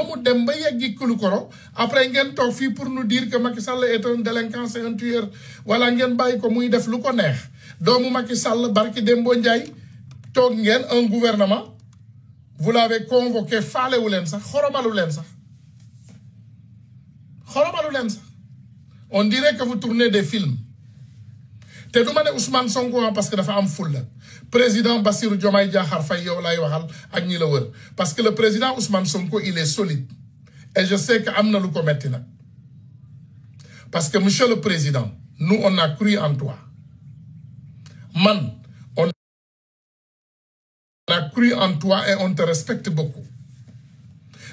mu dem ba yeggi Koulikoro après ngeen toog fii pour nous dire que Macky Sall est un délinquant, c'est un tueur wala ngeen bàyyi ko muy def lu ko neex doomu Macky Sall barki Dembo Ndiaye toog ngeen un gouvernement vous l'avez convoqué faalewu leen sax xoromalu leen sax on dirait que vous tournez des films te du ma ne Ousmane Sonko parce que dafa am fulla président Bassirou Diomaye Diakhar Faye yow lay waxal ak ñi la wër parce que le président Ousmane Sonko il est solide et je sais que am na lu ko metti nag parce que monsieur le président nous on a cru en toi man on a cru en toi et on te respecte beaucoup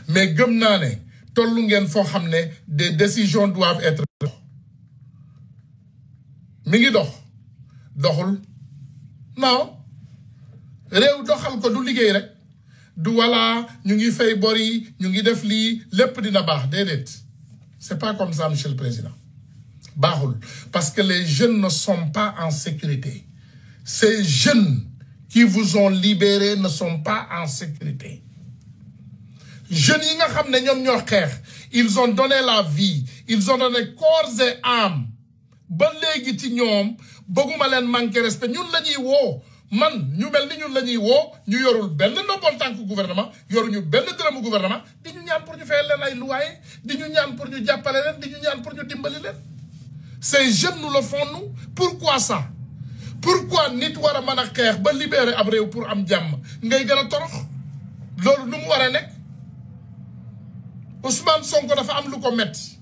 mais gëm naa ne tollu ngeen foo xam ne des décisions doivent être mi ngi doxul non réew doxal ko du liggéey rek du wala ñu ngi fay bor yi ñu ngi def lii lépp dina baax déedéet c'est pas comme ça monsieur le président baaxul parce que les jeunes ne sont pas en sécurité ces jeunes qui vous ont libérés ne sont pas en sécurité jeunes yi nga xam ne ñoom ñoo xeex ils ont donné la vie ils ont donné corps et âme ba léegi ci ñoom bëgguma leen manquer respect ñun la ñuy woo man ñu mel ni ñun la ñuy woo ñu yorul benn ndombol tànk gouvernement yoruñu benn dërëmu gouvernement di ñu ñaan pour ñu fayal leen ay loyer di ñu ñaan pour ñu jàppale leen di ñu ñaan pour ñu dimbali leen ces jeunes nous le font nous pourquoi ça pourquoi nit war a mën a xeex ba libérer ab réew pour am jàmm ngay gën a torox loolu nu mu war a nekk Ousmane Sonko dafa am lu ko metti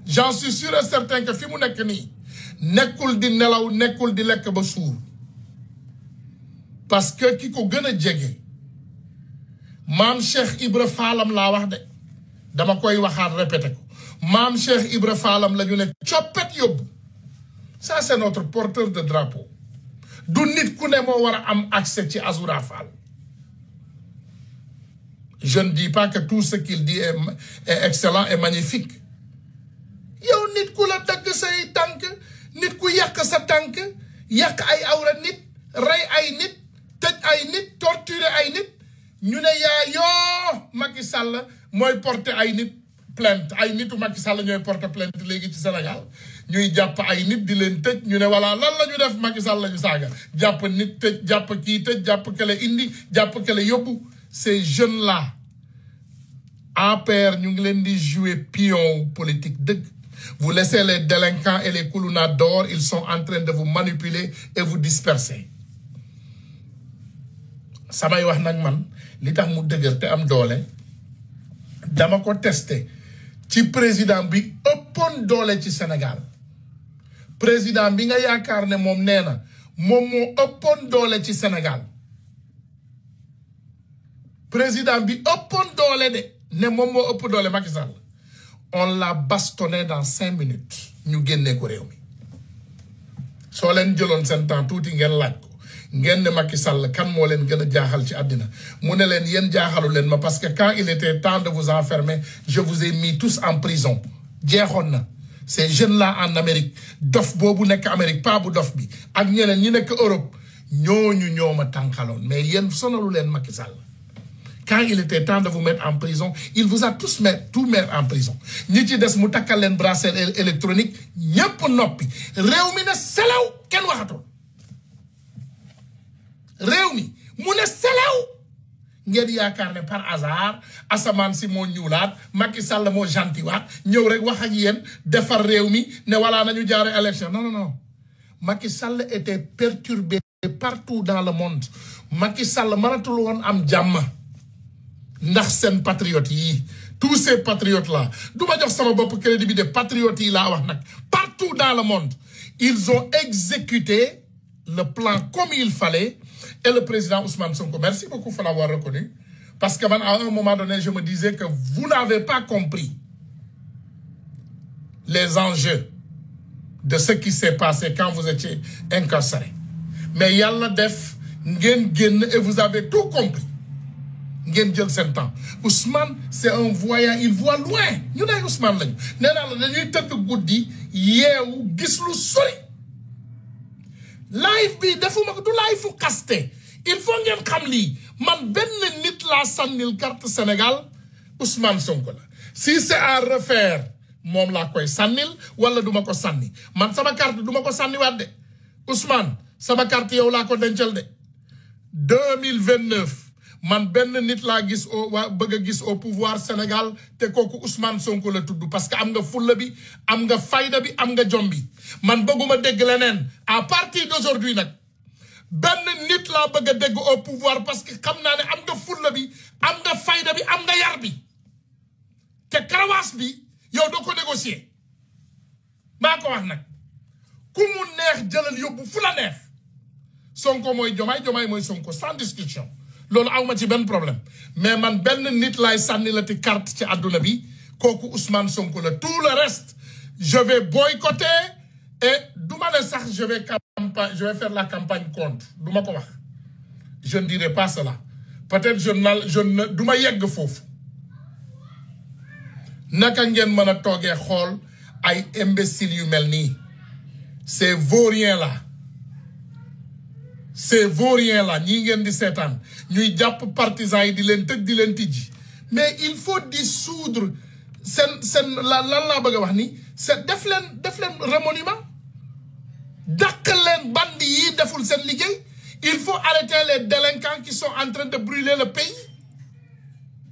j'en suis sûr et certain que fi mu nekk nii nekkul di nelaw nekkul di lekk ba suur parce que ki ko gën a jege maam Cheikh Ibra Fallam laa wax de dama koy waxaat répété ko maam Cheikh Ibra Fallam la ñu ne coppet yóbbu ça c'est notre porteur de drapeau du nit ku ne moo war a am accès ci Azoura Fall je ne dis pas que tout ce qu'il dit est excellent et magnifique yow nit ku la dagg say tànk nit ku yàq sa tànk yàq ay awra nit rey ay nit tëj ay nit torturer ay nit ñu ne yaa yoo Macky Sall mooy porter ay nit plainte ay nitu Macky Sall ñooy porter plainte léegi ci Sénégal ñuy jàpp ay nit di leen tëj ñu ne voilà lan la ñu def Macky Sall la ñu saaga jàpp nit tëj jàpp kii tëj jàpp kele indi jàpp kele yóbbu ces jeunes là APR ñu ngi leen di jouer pion politique dëgg vous laissez les délinquants et les koulouna dehors ils sont en train de vous manipuler et vous disperser samay wax nag man li tax mu dëgër te am doole dama ko testé ci président bi ëppoon doole ci Sénégal président bi nga yaakaar ne moom nee na moom moo ëppoon doole ci Sénégal président bi ëppoon doole de ne moom moo ëpp doole Macky Sall on l'a bastonné dans 5 minutes ñu génnee ko réew mi soo leen jëloon seen temps tuuti ngeen laaj ko ngeen ne Macky Sall kan moo leen gën a jaaxal ci àddina mu ne leen yéen jaaxalu leen ma parce que quand il était temps de vous enfermer je vous ai mis tous en prison jeexoon na ces jeunes là en Amérique dof boobu nekk Amérique pas bu dof bi ak ñeneen ñi nekk Europe ñooñu ñoo ma tànqaloon mais yéen sonalu leen Macky Sall quand il était temps de vous mettre en prison il vous a tous tout mettre en prison ñi ci des mu takkal leen bracelet électronique ñépp noppi réew mi ne selaw kenn waxatul réew mi mu ne selaw ngeen yaakaar ne par hasard asamaan si moo ñuulaat Macky Sall moo gentilwaat ñëw rek wax ak yéen defar réew mi ne voilà nañu jaare élection non non non Macky Sall était perturbé partout dans le monde Macky Sall mënatul woon am jàmm ndax seen patriotes yi tous ces patriotes là du ma jox sama bopp crédit bi de patriotes yi laa wax nag partout dans le monde ils ont exécuté le plan comme il fallait et le président Ousmane Sonko merci beaucoup pour l'avoir reconnu parce que man à un moment donné je me disais que vous n'avez pas compris les enjeux de ce qui s'est passé quand vous étiez incarcéré mais yàlla def ngeen génn et vous avez tout compris ngeen jël seen temps Ousmane c'est un voyant il voit loin ñu ne Ousmane lañu nee naa la dañuy tëdd guddi yeewu gis lu sori live bi defuma ko du live fu kaste il faut ngeen xam lii man benn nit laa sànnil carte Sénégal Ousmane Sonko la si c'est à refaire moom laa koy sànnil wala duma ko sànni man sama carte duma ko sànni waat de Ousmane sama carte yow laa ko dencal de 2029 man benn nit laa gis bëgg a gis au pouvoir Sénégal te kooku Ousmane Sonko la tudd parce que am nga fulla bi am nga fayda bi am nga jom bi man bëgguma dégg leneen à partir d'aujourd'hui nag benn nit laa bëgg a dégg au pouvoir parce que xam naa ne am nga fulla bi am nga fayda bi am nga yar bi te karawaas bi yow doo ko négocier maa ko wax nag ku mu neex jëlal yóbbu fu la neex Sonko mooy Jomaay mooy Sonko sans discussion loolu awma ci benn problème mais man benn nit laay sànni la ti carte ci àdduna bi kooku Ousmane Sonko la tout le reste je vais boycotter et du ma ne sax je vais faire la campagne contre du ma ko wax je ne dirai pas cela peut-être du ma yegg foofu naka ngeen mën a toogee xool ay imbéciles yu mel nii ces vauriens là ñii ngeen di seetaan ñuy jàpp partisans yi di leen tëj di leen tijji mais il faut dissoudre seen lan laa bëgg a wax ni c'est def leen remaniement dàq leen bandi yi deful seen liggéey il faut arrêter les délinquants qui sont en train de brûler le pays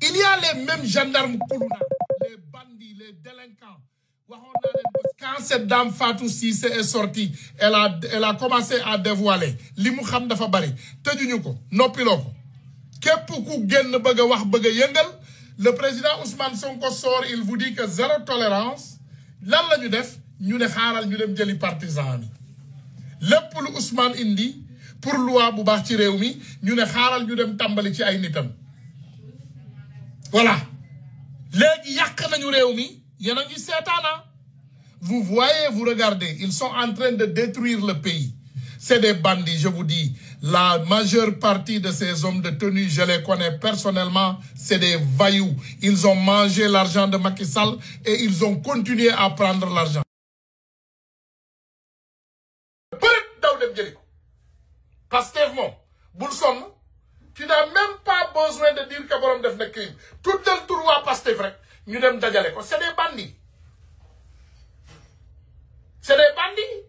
il y a les mêmes gendarmes Koulouna les bandits les délinquants waxoon naa leen quand cette dame Fatou Cissé est sortie elle a commencé à dévoiler li mu xam dafa bari tëjuñu ko noppiloo ko képp ku génn bëgg a wax bëgg a yëngal le président Ousmane Sonko sort il vous dit que zéro tolérance lan la ñu def ñu ne xaaral ñu dem jëli partisan mi lépp lu Ousmane indi pour loi bu baax ci réew mi ñu ne xaaral ñu dem tàmbali ci ay nitam voilà léegi yàq nañu réew mi yéen a ngi seetaana vous voyez vous regardez ils sont en train de détruire le pays c'est des bandits je vous dis la majeure partie de ces hommes de tenue je les connais personnellement c'est des voyous ils ont mangé l'argent de Macky Sall et ils ont continué à prendre l'argent peut-être daw dem jëli ko Pastef moom bul sonn tu n'as même pas besoin de dire que borom def na crime tout le tour waa Pastef rek ñu dem dajale ko c'est des bandits c'est des bandits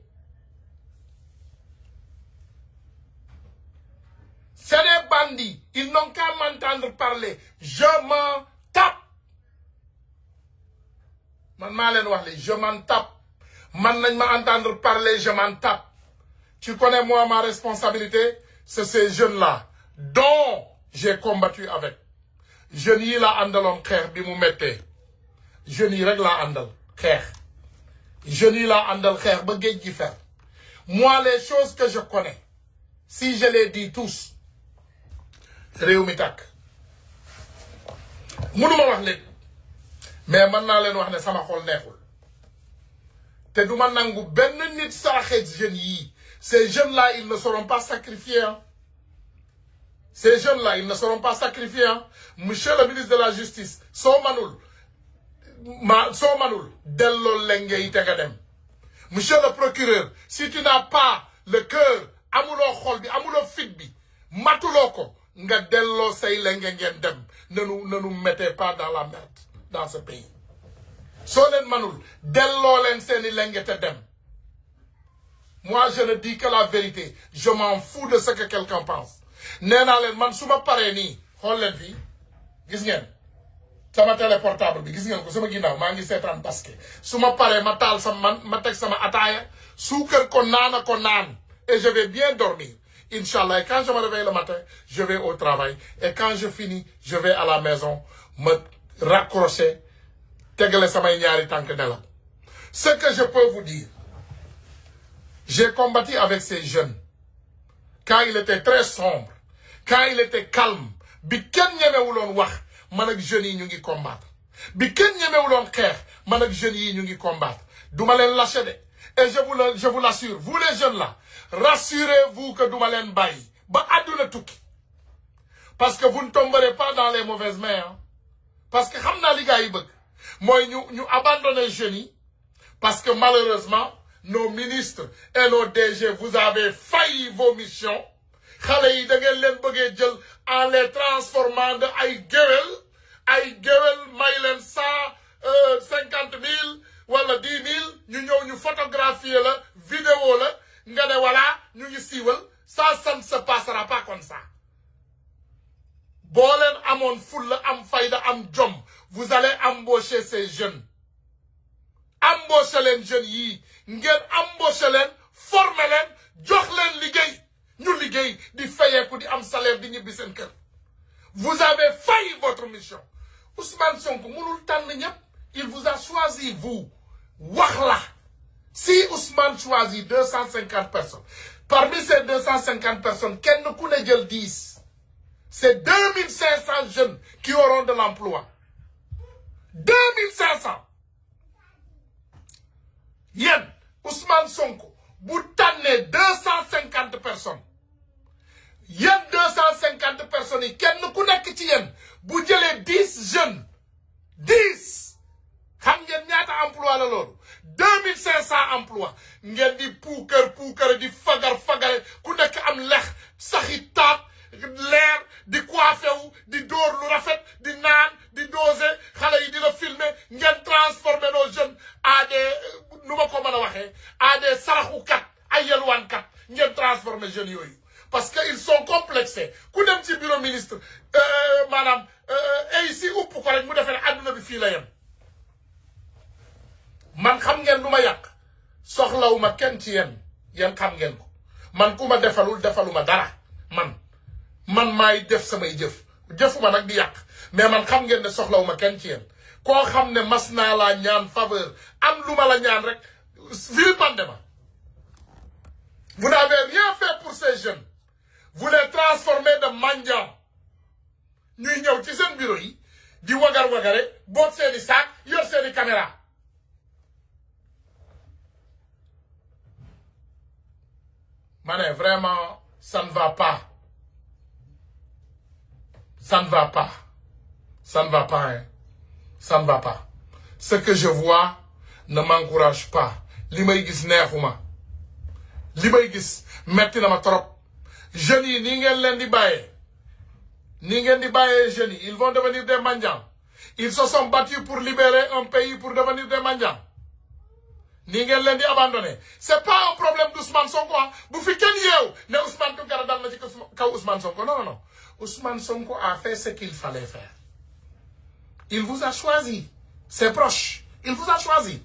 c'est des bandits ils n'ont qu'à m'entendre parler je m'en tape man maa leen wax li je m'en tape man nañ ma entendre parler je m'en tape tu connais moi ma responsabilité c'est ces jeunes-là dont j'ai combattu avec jeunes yi laa àndaloon xeex bi mu méttee jeunes yi rek laa àndal xeex jeunes yi laa àndal xeex ba géej gi fer moi les choses que je connais si je les dis tous réew mi tàkk mënuma wax léegi mais mën naa leen wax ne sama xol neexul te du ma nangu benn nit saaxeet jeunes yii ces jeunes-là ils ne seront pas sacrifiés hein. Ces jeunes-là, ils ne seront pas sacrifiés. Hein. Monsieur le ministre de la Justice, Somanul, Dello Lengei Tegadem. Monsieur le procureur, si tu n'as pas le cœur, amulo kholbi, amulo fitbi, matuloko, nga dello say lengengen dem. Ne nous mettez pas dans la merde dans ce pays. Solen manul, dello len seni lengete dem. Moi, je ne dis que la vérité. Je m'en fous de ce que quelqu'un pense. nee naa leen man su ma paree nii xool leen fii gis ngeen sama téléportable bi gis ngeen ko sama ginnaaw maa ngi seetaan basket su ma paree ma taal sama ma teg sama ataaya suukar ko naan et je vais bien dormir Inch'Allah. Et quand je me réveille le matin je vais au travail et quand je finis je vais à la maison me raccrocher tegale samay ñaari tànk nelaw. Ce que je peux vous dire, j'ai combattu avec ces jeunes quand il était très sombre, quand il était calme, bi kenn ñemewuloon wax man ak jeunes yi ñu ngi combattre bi kenn ñemewuloon xeex man ak jeunes yi ñu ngi combattre duma leen lâcher de et je vous l'assure vous les jeunes là rassurez-vous que duma leen bàyyi ba àdduna tukki parce que vous ne tomberez pas dans les mauvaises mains hein. Parce que xam naa li gars yi bëgg mooy ñu abandonner jeunes yi parce que malheureusement nos ministres et nos DG vous avez failli vos missions xale yi da ngeen leen bëggee jël en les transformant de ay géwél embaucher ces jeunes embaucher les jeunes yi ngeen embaucher leen former leen jox leen liggéey ñu liggéey di fayeeku di am salaire di ñibbi seen kër. Vous avez failli votre mission. Ousmane Sonko mënul tànn ñëpp. Il vous a choisi vous. wax la si Ousmane choisit 250 personnes parmi ces 250 personnes kenn ku ne jël 10 c'est 2500 jeunes qui auront de l'emploi 2500 yéen Ousmane Sonko bu tànnee 250 personnes yéen 250 personnes yi kenn ku nekk ci yéen bu jëlee 10 jeunes 10 xam ngeen ñaata emploi la loolu 2500 emplois ngeen di puukar di fagar ku nekk am lex saxi taat leer di coiffé wu di dóor lu rafet di naan di doser xale yi di la filmer ngeen transformer nos jeunes à des nu ma ko mën a waxee à des saraxukat ay yelwaankat ngeen transformer jeunes yooyu parce que ils sont complexés ku dem ci bureau ministre maanaam ay si upp ko rek mu defee ne adduna bi fii la yem man xam ngeen lu ma yàq soxlawuma kenn ci yéen xam ngeen ko man ku ma defaluma dara man maay def samay jëfuma nag di yàq mais man xam ngeen ne soxlawuma kenn ci yéen koo xam ne mas naa laa ñaan faveur am lu ma la ñaan rek vilipande ma. Vous n'avez rien fait pour ces jeunes vous les transformez de mendiants ñuy ñëw ci seen bureau yi di wagar-wagare boot seeni saak yor seeni caméra Mané, vraiment, ça ne va pas. Ça ne va pas. Ça ne va pas, hein. Ça ne va pas. Ce que je vois ne m'encourage pas. Li may gis neexuma. Li may gis metti na ma trop. Jeunes yi ni ngeen leen di bàyyee. Ni ngeen di bàyyee jeunes yi. Ils vont devenir des mendiants. Ils se sont battus pour libérer un pays pour devenir des mendiants. Ni ngeen leen di abandonné c'est pas un problème d'Ousmane Sonko bu fi kenn yeew ne Ousmane Tounkara dal na ci kaw Ousmane Sonko non Ousmane Sonko a fait ce qu'il fallait faire il vous a choisi ses proches il vous a choisi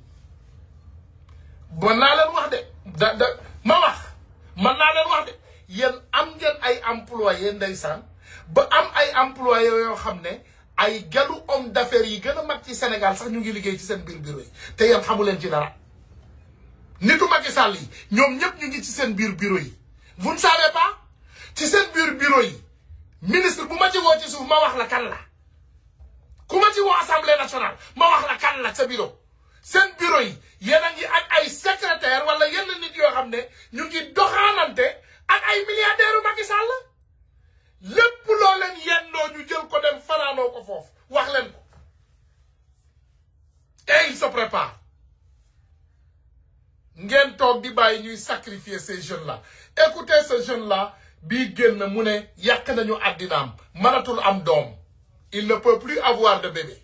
bon naa leen wax de man naa leen wax de yéen am ngeen ay employés ndeysaan ba am ay employés yoo xam ne ay galu homme d'affaires yi gën a mag ci Sénégal sax ñu ngi liggéey ci seen biir bureau yi te yéen xamu leen ci dara nitu Macky Sall yi ñoom ñëpp ñu ngi ci seen biir bureau yi vous ne savez pas ci seen biir bureau yi ministre bu ma ci woo ci suuf ma wax la kan la ku ma ci woo assemblée nationale ma wax la kan la sa bureau seen bureau yi yéen a ngi ak ay secrétaire wala yenn nit yoo xam ne ñu ngi doxaanante ak ay milliardaires u Macky Sall lépp loo leen yendoo ñu jël ko dem fanaanoo ko foofu wax leen ko et il se prépare ngeen toog di bàyyi ñuy sacrifier ces jeunes là écoutez ce jeune là bii génn mu ne yàq nañu àddinaam mënatul am doom il ne peut plus avoir de bébé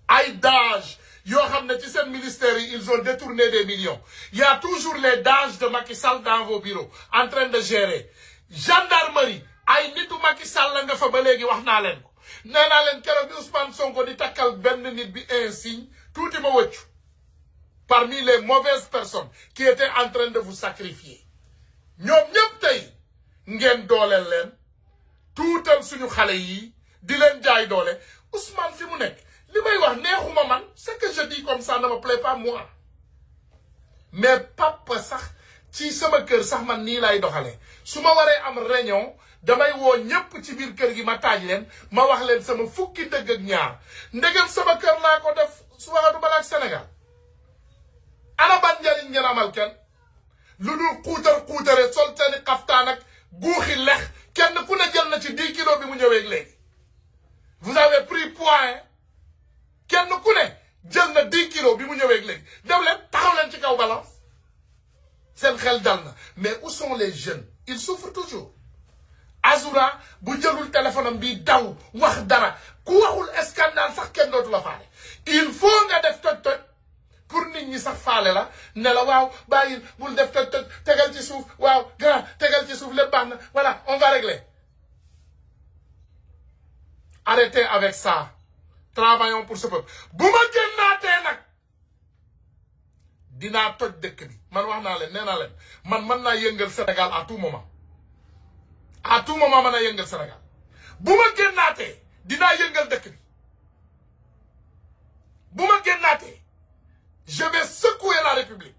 ay DAGE yoo xam ne ci seen ministère yi ils ont détourné des millions il y a toujours les DAGE de Macky Sall dans vos bureaux en train de gérer gendarmerie ay nitu Macky Sall la nga fa ba léegi wax naa leen ko nee naa leen keroog bi Ousmane Sonko di takkal benn nit bi insigne tuuti ma wëccu parmi les mauvaises personnes qui étaient en train de vous sacrifier ñoom ñëpp tey ngeen dooleel leen tuutal suñu xale yi di leen jaay doole Ousmane fi mu nekk li may wax neexuma man ce que je dis comme ça ne me plaît pas moi mais papa sax ci sama kër sax man nii lay doxalee su ma waree am réunion damay woo ñëpp ci biir kër gi ma taaj leen ma wax leen sama fukki dëgg ak ñaar ndegem sama kër laa ko def su waxatu balaa ak Sénégal ana ban njariñ ngeen amal kenn lu dul xuutare sol seeni xaftaan ak guuxi lex kenn ku ne jël na ci 10 kilos bi mu ñëwee léegi vous avez pris poids kenn ku ne jël na 10 kilos bi mu ñëwee léegi dem leen taxaw leen ci kaw balance seen xel dal na mais où sont les jeunes ils souffrent toujours Azoura bu jëlul téléphone am bi daw wax dara ku waxul scandale sax kenn dootu la faale il faut nga def toj pour nit ñi sax faale la ne la waaw bàyyil bul def toj tegal ci suuf waaw grand tegal ci suuf lépp baax na voilà on va régler arrêtez avec ça travaillons pour ce peuple bu ma génnaatee nag dinaa toj dëkk bi man wax naa leen nee naa leen man mën naa yëngal Sénégal à tout moment mën naa yëngal Sénégal bu ma génnaatee dinaa yëngal dëkk bi bu ma génnaatee je vais secouer la République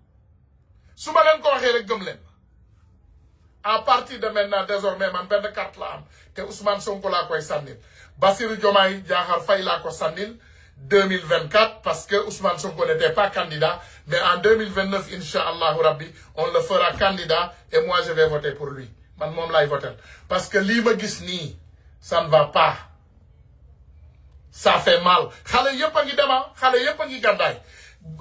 su ma leen ko waxee rek gëm leen à partir de maintenant désormais man benn carte la am te Ousmane Sonko laa koy sànnil Bassirou Diomaye Diakhar Faye laa ko sànnil 2024 parce que Ousmane Sonko n'était pas candidat mais en 2029 inch'Allah rabbi on le fera candidat et moi je vais voter pour lui man moom laay voter parce que lii ma gis nii ça ne va pas ça fait mal xale yëpp a ngi dema xale yëpp a ngi gàddaay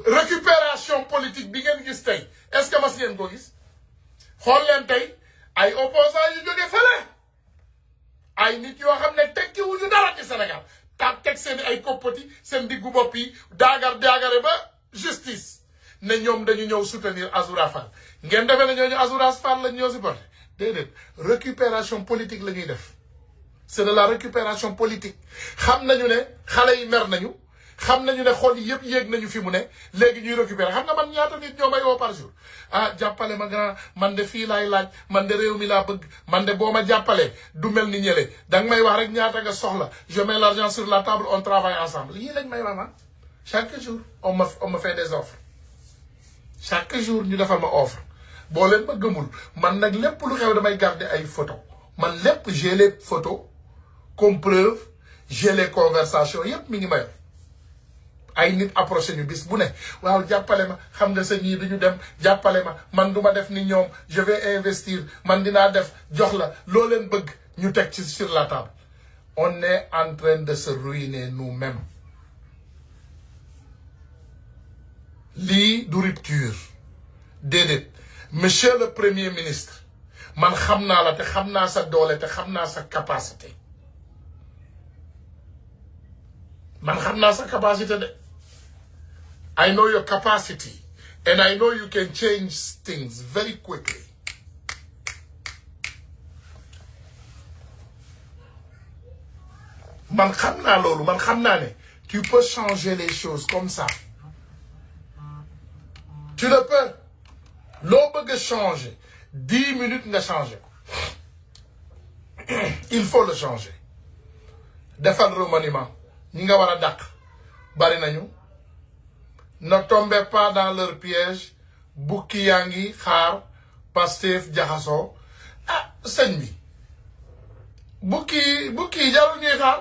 récupération politique bi ngeen gis tey est-ce que mas ngeen ko gis xool leen tey ay opposants yu jóge fële ay nit yoo xam ne tekki wuñu dara ci Sénégal teg seen ay koppati seen diggu bopp yi daagare ba justice ne ñoom dañu ñëw soutenir Azoura Fall ngeen defee ne ñooñu Azoura Fall lañ ñëw supporté déedéet récupération politique la ñuy def c'est de la récupération politique xam nañu ne xale yi mer nañu xam nañu ne xol yi yëpp yéeg nañu fi mu ne léegi ñuy récupérer xam nga man ñaata nit ñoo may woo par jour ah jàppale ma grand man de fii laay laaj man de réew mi laa bëgg man de boo ma jàppalee du mel ni ñële danga may wax rek ñaata nga soxla je mets l'argent sur la table on travaille ensemble yii lañ may wax ma chaque jour on me fait des offres chaque jour ñu defal ma offre boo leen ma gëmul man nag lépp lu xew damay garder ay photos man lépp j'ai les photos comme preuve j'ai les conversations yépp mi ngi may ay nit approché ñu bis bu ne waaw jàppale ma xam nga sa ñii duñu dem jàppale ma man duma def ni ñoom je vais investir man dinaa def jox la loo leen bëgg ñu teg ci sur la table on est en train de se ruiner nous-mêmes lii du rupture déedéet monsieur le premier ministre man xam naa la te xam naa sa doole te xam naa sa capacité man xam naa sa capacité de I know your capacity and I know you can change things very quickly. Man xam naa loolu man xam naa ne tu peux changer les choses comme ça. Tu le peux. Loo bëgg changer 10 minutes nga changer ko. Il faut le changer. Defal remaniement ñi nga war a dàq bari nañu. Ne tombez pas dans leur piège bukki yaa ngi xaar Pastef jaxasoo ah sëñ bi bukki jarul ñuy xaar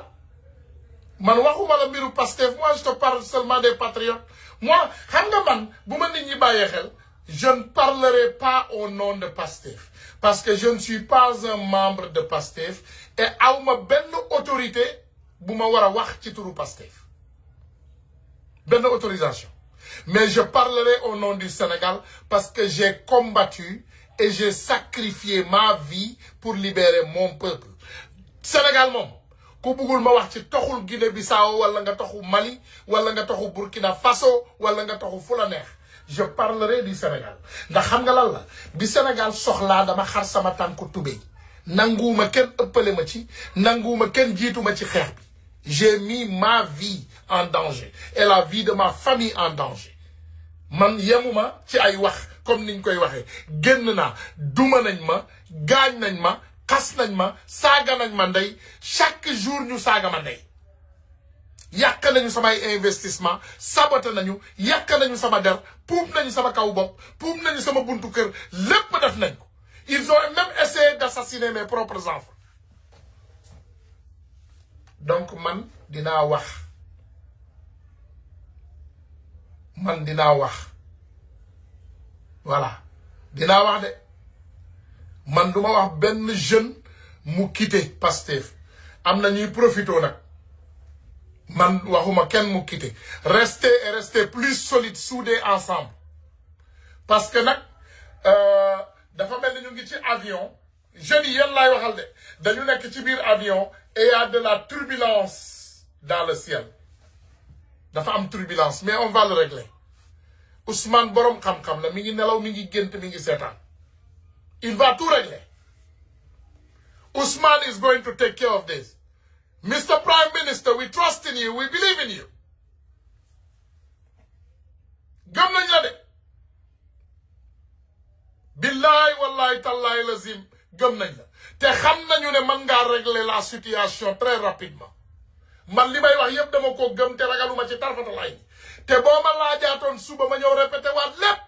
man waxuma la mbiru Pastef moi je te parle seulement des patriotes moi xam nga man bu ma nit ñi bàyyee xel je ne parlerai pas au nom de Pastef parce que je ne suis pas un membre de Pastef et awma benn autorité bu ma war a wax ci turu Pastef benn autorisation. Mais je parlerai au nom du Sénégal parce que j'ai combattu et j'ai sacrifié ma vie pour libérer mon peuple. Sénégal moom ku bëggul ma wax ci toxul Guinée-Bissau wala nga toxu Mali wala nga toxu Burkina Faso wala nga toxu fu la neex je parlerai du Sénégal ndax xam nga lan la bi Sénégal soxlaa dama xar sama tànku tubéy nanguwuma kenn ëppale ma ci nanguwuma kenn jiituma ci xeex bi j'ai mis ma vie en danger et la vie de ma famille en danger man yemuma ci ay wax comme niñ koy waxee génn naa duma nañ ma gaañ nañ ma xas nañ ma saaga nañ ma ndey chaque jour ñu saaga ma ndey yàq nañu samay investissement saboté nañu yàq nañu sama der puub nañu sama kaw bopp puub nañu sama buntu kër lépp def nañ ko ils ont même essayé d'assassiner mes propres enfants donc man dinaa wax voilà dinaa wax de man duma wax benn jeune mu quitté Pastef am na ñuy profito nag man waxuma kenn mu quitté rester plus solide soudés ensemble parce que nag dafa mel ni ñu ngi ci avion jeunes yi yéen laay waxal de dañu nekk ci biir avion et il y a de la turbulence dans le ciel dafa am turbulence mais on va le régler Ousmane borom xam-xam la mi ngi nelaw mi ngi gént mi ngi seetaan il va tout régler Ousmane is going to take care of this Mr. Prime Minister, we trust in you, we believe in you. gëm nañ la de billahi wallahi tallahi lazim gëm nañ la te xam nañu ne mën ngaa régler la situation très rapidement man li may wax yëpp dama ko gëm te ragaluma ci tarfatalaay te boo ma laajaatoon suba ma ñëw répété waat lépp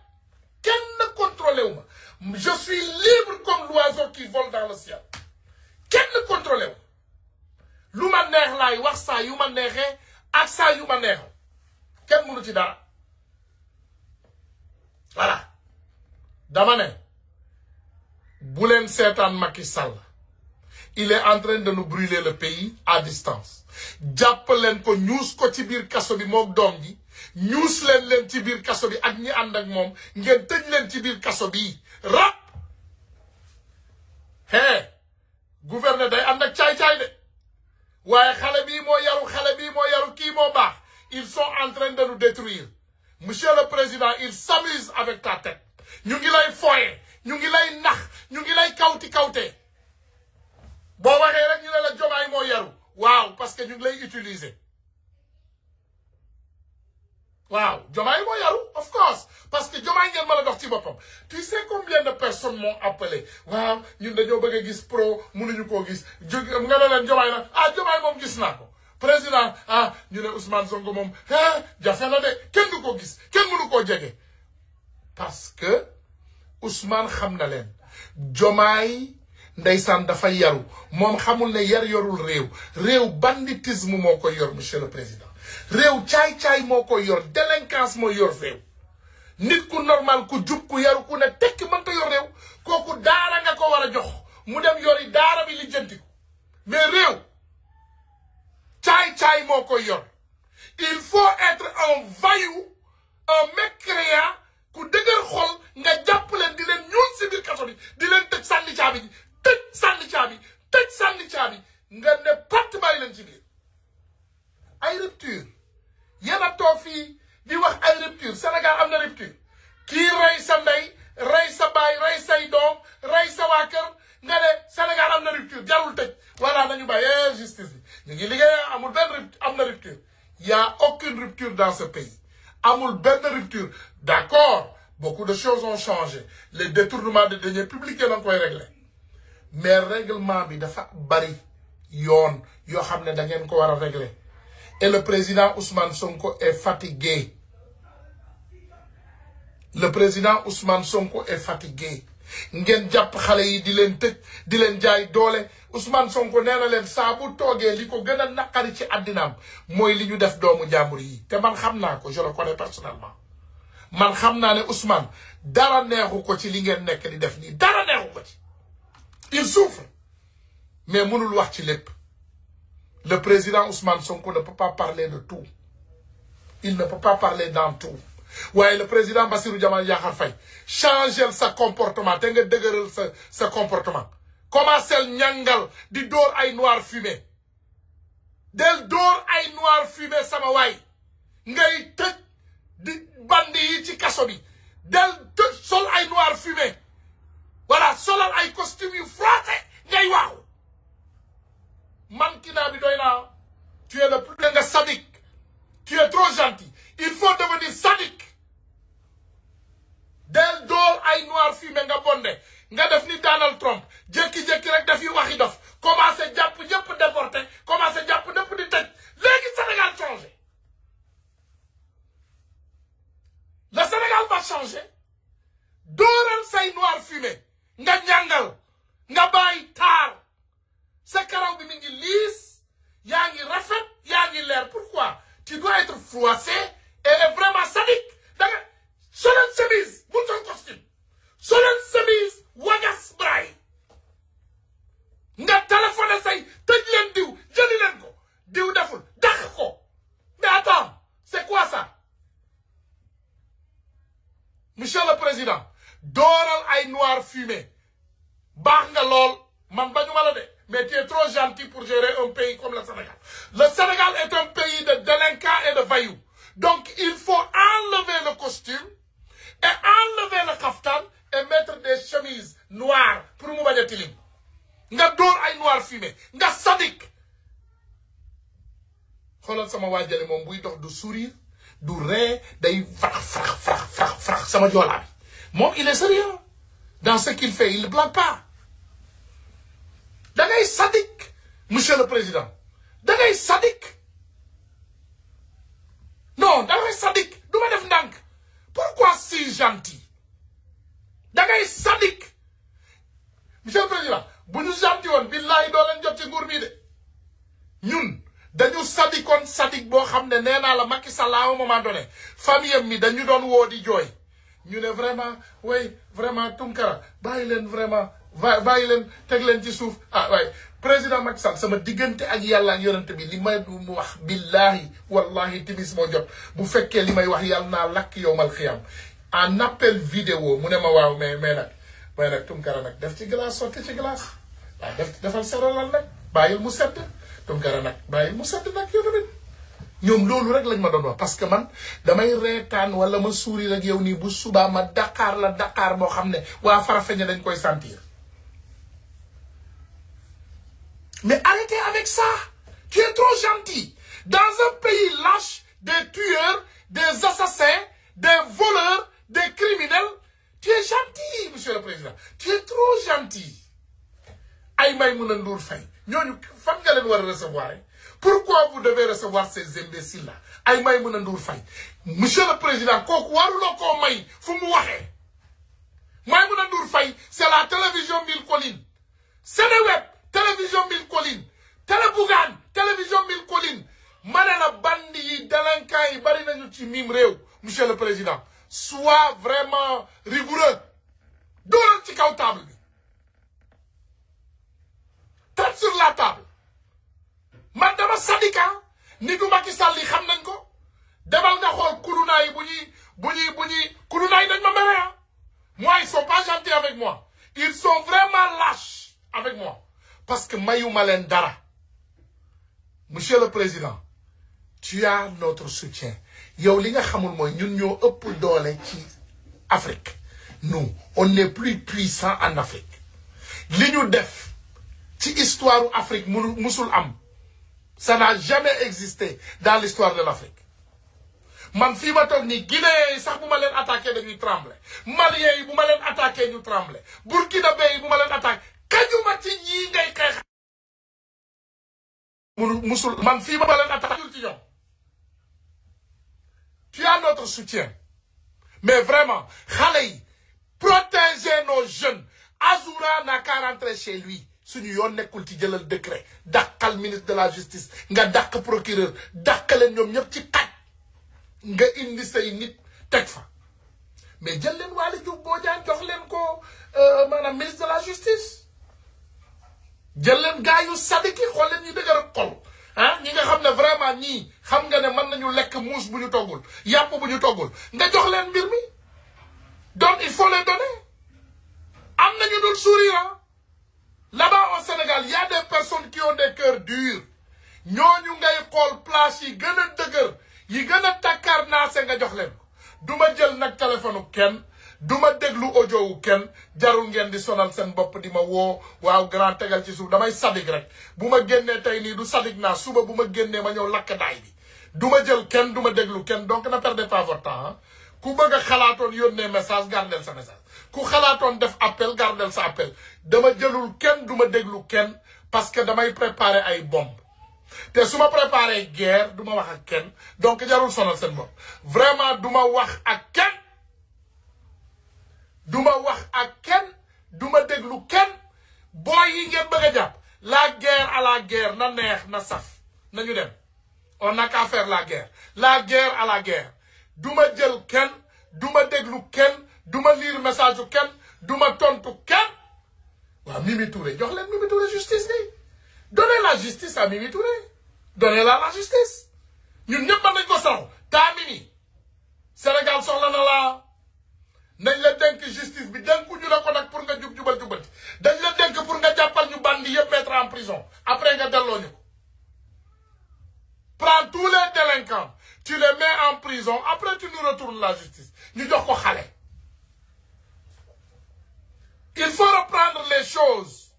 kenn contrôlé wu ma je suis libre comme l'oiseau qui vole dans le ciel kenn contrôlé wu lu ma neex laay wax saa yu ma neexee ak saa yu ma neexal kenn mënu ci dara voilà dama ne bu leen seetaan Macky Sall il est en train de nous brûler le pays à distance jàpp leen ko ñuus ko ci biir kaso bi mook doom ji ñuus leen ci biir kaso bi ak ñi ànd ak moom ngeen tëj leen ci biir kaso bi rap gouverneur day ànd ak caay-caay de waaye xale bii moo yaru kii moo baax ils sont en train de nous détruire monsieur le président il s'amuse avec ta tête ñu ngi lay foye ñu ngi lay nax ñu ngi lay kawte boo waxee rek ñu ne la Diomaye moo yaru waaw parce que ñu ngi lay utiliser waaw Diomaye moo yaru of course parce que Diomaye ngeen mën a dox ci boppam tu sais combien de personnes m'ont appelé waaw ñun dañoo bëgg a gis pro mënuñu koo gis nga ne leen Diomaye nag Diomaye moom gis naa ko président ñu ne Ousmane Sonko moom jafe na de kenn du ko gis kenn mënu koo jege parce que Ousmane xam na leen Diomaye ndeysaan dafa yaru moom xamul ne yorul réew banditisme moo koy yor monsieur le président réew caay-caay moo koy yor délinquance moo yor réew nit ku normal ku jub ku yaru ku ne tekk mënta yor réew kooku daara nga ko war a jox mu dem yori daara bi lijjanti ko mais réew caay-caay moo koy yor il faut être un voyou un mécréant ku dëgër xol nga jàpp leen di leen ñuul si biir kaso bi di leen tëj sànni caabi ji tëj sànni caabi nga ne patt bàyyi leen ci biir ay rupture yéen a toog fii di wax ay rupture Sénégal am na rupture kii rey sa ndey rey sa baay rey say doom rey sa waa kër nga ne Sénégal am na rupture jarul tëj voilà nañu bàyyi justice bi ñu ngi liggéey amul benn rupture am na rupture y a aucune rupture dans ce pays amul benn rupture d'accord beaucoup de choses ont changé les détournements de deniers publics yéen a koy régler mais règlement bi dafa bari yoon yoo xam ne da ngeen ko war a régler et le président Ousmane Sonko est fatigué ngeen jàpp xale yi di leen tëj di leen jaay doole Ousmane Sonko nee na leen saa bu toogee li ko gën a naqari ci àddinaam mooy li ñu def doomu jàmbur yi te man xam naa ko je le connais personnellement man xam naa ne Ousmane dara neexu ko ci li ngeen nekk di def nii dara neexu ko ci il souffre mais mënul wax ci lépp le président Ousmane Sonko ne peut pas parler de tout il ne peut pas parler dans tout waaye le président Bassirou Diomaye Diakhar Faye changer sa comportement te nga dëgëral sa comportement commencé ñangal di dóor ay noir fumé del dóor ay noir fumé sama waay ngay tëj di bandi yi ci kaso bi del tëj sol ay noir fumé voilà solal ay costume yu frotté ngay waaxu manquina bi doy naa tu es le plus nga sadique tu es trop gentil il faut devenir sadique del door ay noir fumé nga bonde nga def ni Donald Trump jékki-jékki rek daf yi waxi dof commencé jàpp ñëpp déporté commencé jàpp ñëpp di tëj léegi Sénégal changé le Sénégal va changer dooral say noir fumé nga ñàngal nga bàyyi taar sa karaw bi mi ngi liis yaa ngi rafet yaa ngi leer pourquoi tu dois être froissé et vraiment sadique da nga solal chemise bul sol costume solal chemise wagas braay nga téléphoné say tëj leen diw jëli leen ko diw deful dàq ko mais attends c'est quoi ça monsieur le président dooral ay noir fumé baax nga lool man bañu ma la de mais tu es trop gentil pour gérer un pays comme le Sénégal. Le Sénégal est un pays de délinquants et de voyous. Donc, il faut enlever le costume et enlever le kaftan et mettre des chemises noires pour nous baña tilim. Nga door ay noir fumé, nga sadique. sama wàjjale moom buy dox du sourire du ree day frax sama joolaa bi moom il est sérieux dans ce qu'il fait il ne blague pas da ngay sadique monsieur le président da ngay sadique non da ngay sadique du ma def ndànk pourquoi si gentil da ngay sadique monsieur le président bu ñu gentil woon billahi doo leen jot ci nguur bii de ñun dañu sadikoon sadik boo xam ne nee naa la Macky Sall à un moment donné famille mi dañu doon woo di jooy ñu ne vraiment way vraiment Tunkara bàyyi leen vraiment bàyyi leen teg leen ci suuf ah waay président Macky Sall sama diggante ak yàlla ak yonent bi li may mu wax billahi wallahi timis moo jot bu fekkee li may wax yàlla naa lakk yowmal xiyam en appel vidéo mu ne ma waaw mais nag Tunkara nag def ci glace sotti ci glace waaw defal seralal nag bàyyil mu sedd Tunkara nag bàyyil mu sedd nag yow tamit ñoom loolu rek lañ ma doon wax parce que man damay reetaan wala ma sourire ak yow nii bu subaa ma Dakar la Dakar boo xam ne waa Farafeñe dañ koy sentir mais arrêtez avec ça tu es trop gentil dans un pays lâche des tueurs des assassins des voleurs des criminels tu es gentil monsieur le président tu es trop gentil ay Maïmouna Ndour Faye ñooñu fan nga leen war a recevoir pourquoi vous devez recevoir ces imbéciles là ay Maïmouna Ndour Faye monsieur le président kooku waruloo koo may fu mu waxee Maïmouna Ndour Faye c'est la télévision Mille Collines Seneweb télévision Mille Collines Télé Bougane télévision Mille Collines ma ne la bandi yi délinquants yi bari nañu ci mim réew monsieur le président sois vraiment rigoureux dóoral ci kaw table bi tape sur la table man dama sadika ni du Macky Sall yi xam nañ ko demal nga xool kuluna yi bu ñuy kuluna yi dañ ma mere ah moi ils sont pas gentils avec moi ils sont vraiment lâches avec moi parce que mayuma leen dara monsieur le président tu as notre soutien yow li nga xamul mooy ñun ñoo ëpp doole ci Afrique nous on n'est plus puissant en Afrique li ñu def ci histoire Afrique musul am ça n'a jamais existé dans l'histoire de l'Afrique man fii ma toog nii Guinéens yi sax bu ma leen attaqué dañuy trembler Maliens yi bu ma leen attaqué ñu trembler Burkinabé yi bu ma leen attaqué kajuma ci ñii ngay xeex musul man fii ma leen attaqué ci ñoom tu as notre soutien mais vraiment xale yi protéger nos jeunes Azoura n'a qu'à rentrer chez lui suñu yoon nekkul ci jëlal décret dàqal ministre de la justice nga dàq procureur dàqaleen ñoom ñëpp ci xaj nga indi say nit teg fa mais jël leen Waly Diouf Bodian jox leen ko maanaam ministre de la justice jël leen gars yu sadiki xool leen ñu dëgër ak xol ah ñi nga xam ne vraiment ñii xam nga ne mën nañu lekk muus bu ñu toggul yàpp bu ñu toggul nga jox leen mbir mi donc il faut les donner am nañu dul sourire là-bas au Sénégal il y a des personnes qui ont des cœurs durs ñooñu ngay xool place yi gën a dëgër yi gën a takkar naase nga jox leen ko du ma jël nag téléphone kenn du ma déglu audio wu kenn jarul ngeen di sonal seen bopp di ma woo waaw grand tegal ci suuf damay sadik rek bu ma génnee tey nii du sadik naa suba bu ma génnee ma ñëw lakk daay bi du ma jël kenn du ma déglu kenn donc ne perdez pas votre temps ku bëgg a xalaatoon yónnee message gardel sa message ku xalaatoon def appel gardel sa appel dama jëlul kenn du ma déglu kenn parce que damay préparer ay bombe te su ma préparer guerre du ma wax ak kenn donc jarul sonal seen bopp vraiment du ma wax ak kenn du ma wax ak kenn du ma déglu kenn booy yi ngeen bëgg a jàpp la guerre à la guerre na neex na saf nañu dem on n'a qu'à faire la guerre à la guerre du ma jël kenn du ma déglu kenn du ma lire message u kenn du ma tontu kenn waaw Mimi Touré jox leen Mimi Touré justice ni donnez la justice à Mimi Touré donnez-la la justice ñun ñëpp mën nañ ko saxu taa Mimi Sénégal soxla na la nañ la dénk justice bi dénkuñu la ko nag pour nga jubal jubati dañ la dénk pour nga jàppal ñu bandi yëpp mettre en prison après nga delloo ñu ko prends tous les délinquants tu les mets en prison après tu nous retournes la justice ñu jox ko xale il faut reprendre les choses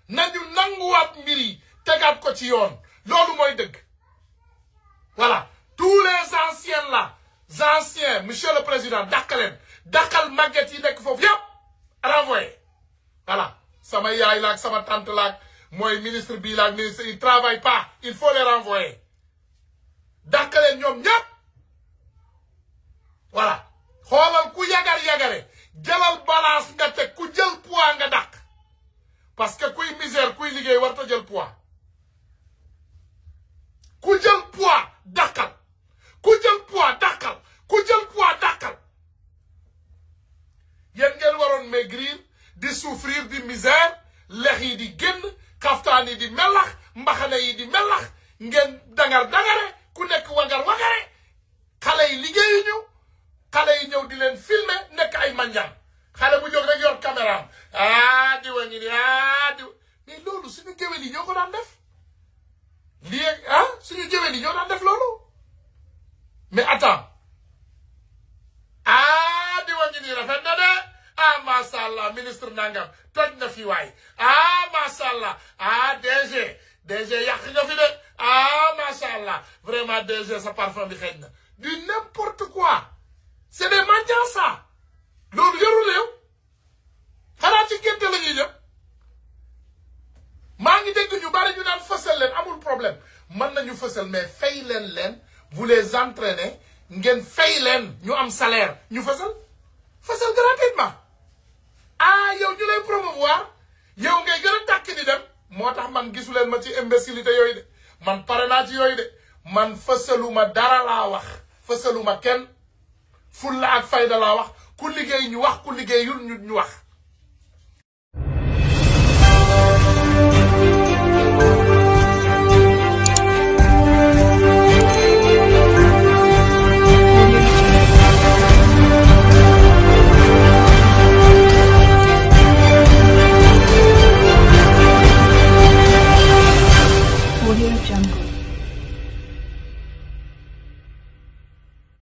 nañu nanguwaat mbir yi tegaat ko ci yoon loolu mooy dëgg Voilà. Tous les anciens là, monsieur le président, Dakal Maguette yi nek fofu yépp renvoyé. Voilà. Sama yaay lak, sama tante lak, moi ministre bi lak, ministre, ils travaillent pas, il faut les renvoyer. Dakalen ñom ñep. Voilà. Xolal ku yagare, jëlal balance nga tek ku jël poids nga dak. Parce que kuy misère, kuy liggéey warta jël poids. Ku jël poids dakal. Ku jël poids dakal. Ku jël poids dakal. Yen ngeen waroon maigrir, di souffrir di misère, lex yi di génn, kaftaan yi di melax, mbaxane yi di melax, ngeen dangare, ku nekk wagare, xale yi liggéeyuñu, xale yi ñëw di leen filmer nekk ay manjaan. Xale bu jóg rek yor caméra diwa ngi ni mais loolu suñu géwél yi ñoo ko daan def lii suñu géwél yi ñoo daan def loolu mais attends diwa ngi ni rafet na de masha Allah ministre nangam toj na fi waay masha Allah DG yàq nga fi de masha Allah vraiment DG sa parfum bi xeeñ na du n'importe quoi c'est des mendiants ça loolu yorul yow xanaa ci génte la ñuy jëm maa ngi dégg ñu bari ñu naan fësal leen amul problème mën nañu fësal mais fay leen vous les entraînez ngeen fay leen ñu am salaire ñu fësal gratuitement yow ñu lay promouvoir yow ngay gën a tàkk di dem moo tax man gisu leen ma ci imbécilité yooyu de man pare naa ci yooyu de man fësaluma dara laa wax fësaluma kenn fulla ak fayda laa wax ku liggéey ñu wax ku liggéeyul ñu wax